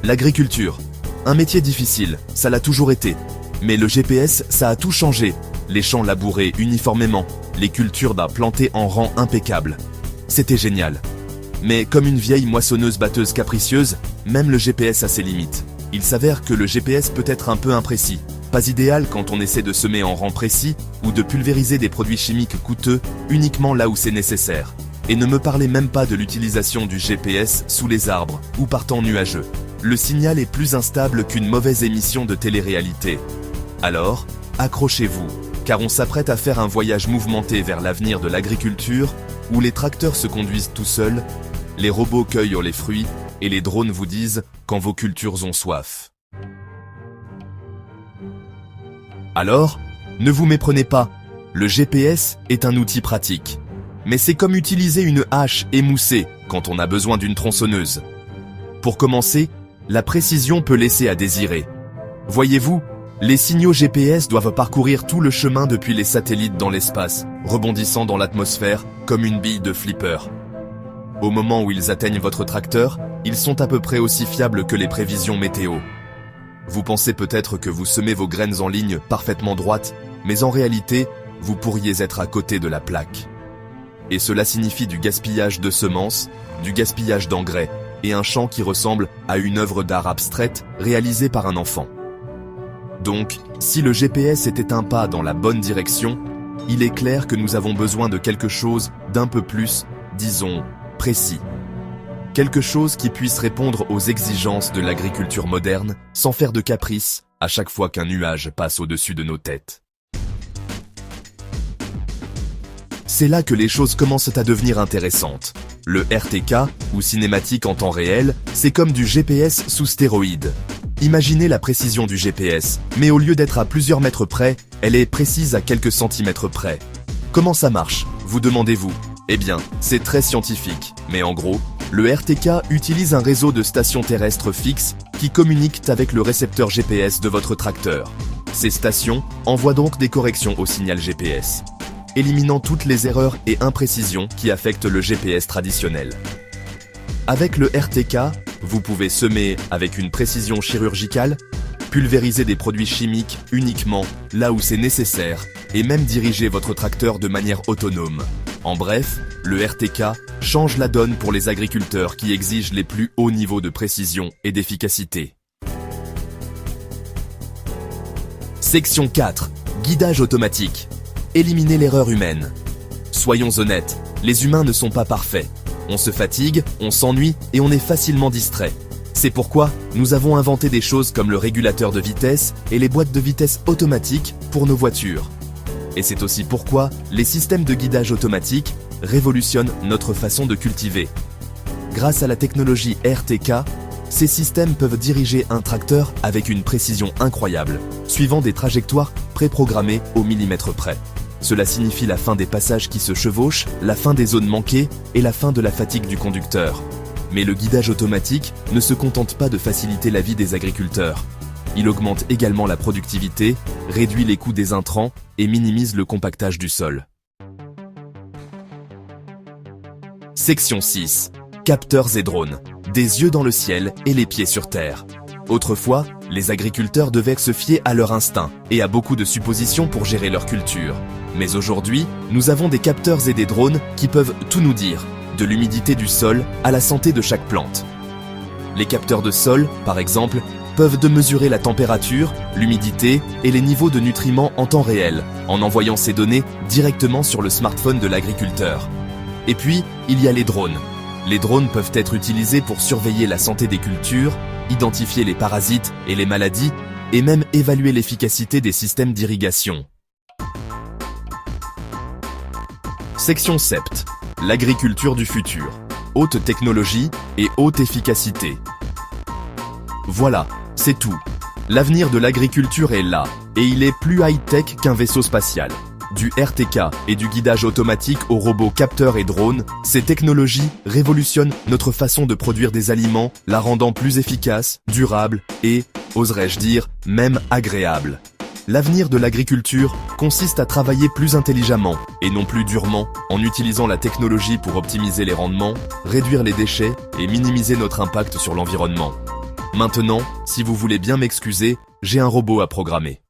L'agriculture. Un métier difficile, ça l'a toujours été. Mais le GPS, ça a tout changé. Les champs labourés uniformément, les cultures plantées en rang impeccable. C'était génial. Mais comme une vieille moissonneuse-batteuse capricieuse, même le GPS a ses limites. Il s'avère que le GPS peut être un peu imprécis. Pas idéal quand on essaie de semer en rang précis ou de pulvériser des produits chimiques coûteux uniquement là où c'est nécessaire. Et ne me parlez même pas de l'utilisation du GPS sous les arbres ou par temps nuageux. Le signal est plus instable qu'une mauvaise émission de télé-réalité. Alors, accrochez-vous, car on s'apprête à faire un voyage mouvementé vers l'avenir de l'agriculture, où les tracteurs se conduisent tout seuls, les robots cueillent les fruits, et les drones vous disent quand vos cultures ont soif. Alors, ne vous méprenez pas, le GPS est un outil pratique. Mais c'est comme utiliser une hache émoussée quand on a besoin d'une tronçonneuse. Pour commencer, la précision peut laisser à désirer. Voyez-vous, les signaux GPS doivent parcourir tout le chemin depuis les satellites dans l'espace, rebondissant dans l'atmosphère comme une bille de flipper. Au moment où ils atteignent votre tracteur, ils sont à peu près aussi fiables que les prévisions météo. Vous pensez peut-être que vous semez vos graines en ligne parfaitement droite, mais en réalité, vous pourriez être à côté de la plaque. Et cela signifie du gaspillage de semences, du gaspillage d'engrais, et un champ qui ressemble à une œuvre d'art abstraite réalisée par un enfant. Donc, si le GPS était un pas dans la bonne direction, il est clair que nous avons besoin de quelque chose d'un peu plus, disons, précis. Quelque chose qui puisse répondre aux exigences de l'agriculture moderne sans faire de caprices à chaque fois qu'un nuage passe au-dessus de nos têtes. C'est là que les choses commencent à devenir intéressantes. Le RTK, ou cinématique en temps réel, c'est comme du GPS sous stéroïdes. Imaginez la précision du GPS, mais au lieu d'être à plusieurs mètres près, elle est précise à quelques centimètres près. Comment ça marche, vous demandez-vous? Eh bien, c'est très scientifique, mais en gros, le RTK utilise un réseau de stations terrestres fixes qui communiquent avec le récepteur GPS de votre tracteur. Ces stations envoient donc des corrections au signal GPS, éliminant toutes les erreurs et imprécisions qui affectent le GPS traditionnel. Avec le RTK, vous pouvez semer avec une précision chirurgicale, pulvériser des produits chimiques uniquement là où c'est nécessaire et même diriger votre tracteur de manière autonome. En bref, le RTK change la donne pour les agriculteurs qui exigent les plus hauts niveaux de précision et d'efficacité. Section 4. Guidage automatique. Éliminez l'erreur humaine. Soyons honnêtes, les humains ne sont pas parfaits. On se fatigue, on s'ennuie et on est facilement distrait. C'est pourquoi nous avons inventé des choses comme le régulateur de vitesse et les boîtes de vitesse automatiques pour nos voitures. Et c'est aussi pourquoi les systèmes de guidage automatique révolutionnent notre façon de cultiver. Grâce à la technologie RTK, ces systèmes peuvent diriger un tracteur avec une précision incroyable, suivant des trajectoires préprogrammées au millimètre près. Cela signifie la fin des passages qui se chevauchent, la fin des zones manquées et la fin de la fatigue du conducteur. Mais le guidage automatique ne se contente pas de faciliter la vie des agriculteurs. Il augmente également la productivité, réduit les coûts des intrants et minimise le compactage du sol. Section 6. Capteurs et drones. Des yeux dans le ciel et les pieds sur terre. Autrefois, les agriculteurs devaient se fier à leur instinct et à beaucoup de suppositions pour gérer leur culture. Mais aujourd'hui, nous avons des capteurs et des drones qui peuvent tout nous dire, de l'humidité du sol à la santé de chaque plante. Les capteurs de sol, par exemple, peuvent mesurer la température, l'humidité et les niveaux de nutriments en temps réel, en envoyant ces données directement sur le smartphone de l'agriculteur. Et puis, il y a les drones. Les drones peuvent être utilisés pour surveiller la santé des cultures, identifier les parasites et les maladies, et même évaluer l'efficacité des systèmes d'irrigation. Section 7. L'agriculture du futur. Haute technologie et haute efficacité. Voilà, c'est tout. L'avenir de l'agriculture est là, et il est plus high-tech qu'un vaisseau spatial. Du RTK et du guidage automatique aux robots capteurs et drones, ces technologies révolutionnent notre façon de produire des aliments, la rendant plus efficace, durable et, oserais-je dire, même agréable. L'avenir de l'agriculture consiste à travailler plus intelligemment et non plus durement en utilisant la technologie pour optimiser les rendements, réduire les déchets et minimiser notre impact sur l'environnement. Maintenant, si vous voulez bien m'excuser, j'ai un robot à programmer.